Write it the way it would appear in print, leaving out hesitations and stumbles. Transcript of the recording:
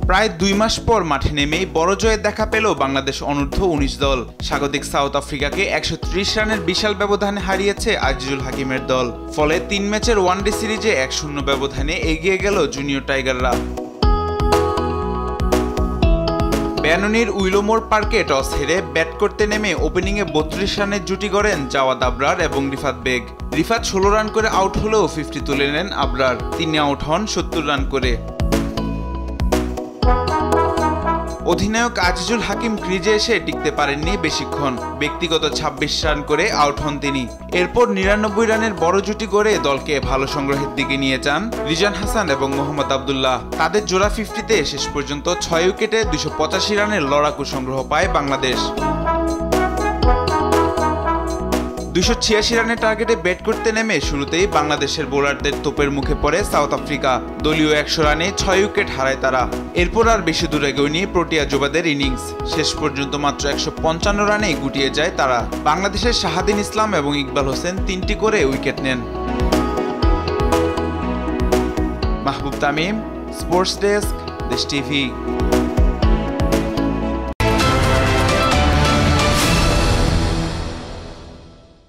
প্রায় ২ মাস পর মাঠে নেমেই বড় জয়ের দেখা পেল বাংলাদেশ অনূর্ধ্ব ১৯ দল। স্বাগতিক সাউথ আফ্রিকাকে ১৩০ রানের বিশাল ব্যবধানে হারিয়েছে আজিজুল হাকিমের দল। ফলে ৩ ম্যাচের ওয়ানডে সিরিজে ১-০ ব্যবধানে এগিয়ে গেল জুনিয়র টাইগাররা। ব্যাননীর উইলোমোর পার্কে টস হেরে ব্যাট করতে নেমে ওপেনিংয়ে ৩২ রানের জুটি গড়েন জাওয়াদ আবরার এবং রিফাত বেগ। রিফাত ১৬ রান করে আউট হলেও 50 তুলে নেন আবরার। তিনি আউট হন ৭০ রান করে। অধিনায়ক আজিজুল হাকিম ক্রিজে এসে টিকতে পারেননি বেশিক্ষণ। ব্যক্তিগত ২৬ রান করে আউট হন তিনি। এরপর ৯৯ রানের বড় জুটি গড়ে দলকে ভালো সংগ্রহের দিকে নিয়ে যান রিজান হাসান এবং মোহাম্মদ আবদুল্লাহ। তাদের জোড়া 50-তে শেষ পর্যন্ত ৬ উইকেটে ২৮৫ রানের লড়াকু সংগ্রহ পায় বাংলাদেশ। ২৮৬ রানের টার্গেটে ব্যাট করতে নেমে শুরুতেই বাংলাদেশের বোলারদের তোপের মুখে পড়ে সাউথ আফ্রিকা। দলীয় ১০০ রানে ৬ উইকেট হারায় তারা। এরপর আর বেশি দূর এগোয়নি প্রোটিয়া যুবাদের ইনিংস। শেষ পর্যন্ত মাত্র ১৫৫ রানেই গুটিয়ে যায় তারা। বাংলাদেশের শাহাদিন ইসলাম এবং ইকবাল হোসেন ৩টি করে উইকেট নেন। মাহবুব তামিম, স্পোর্টস ডেস্ক, দেশ টিভি।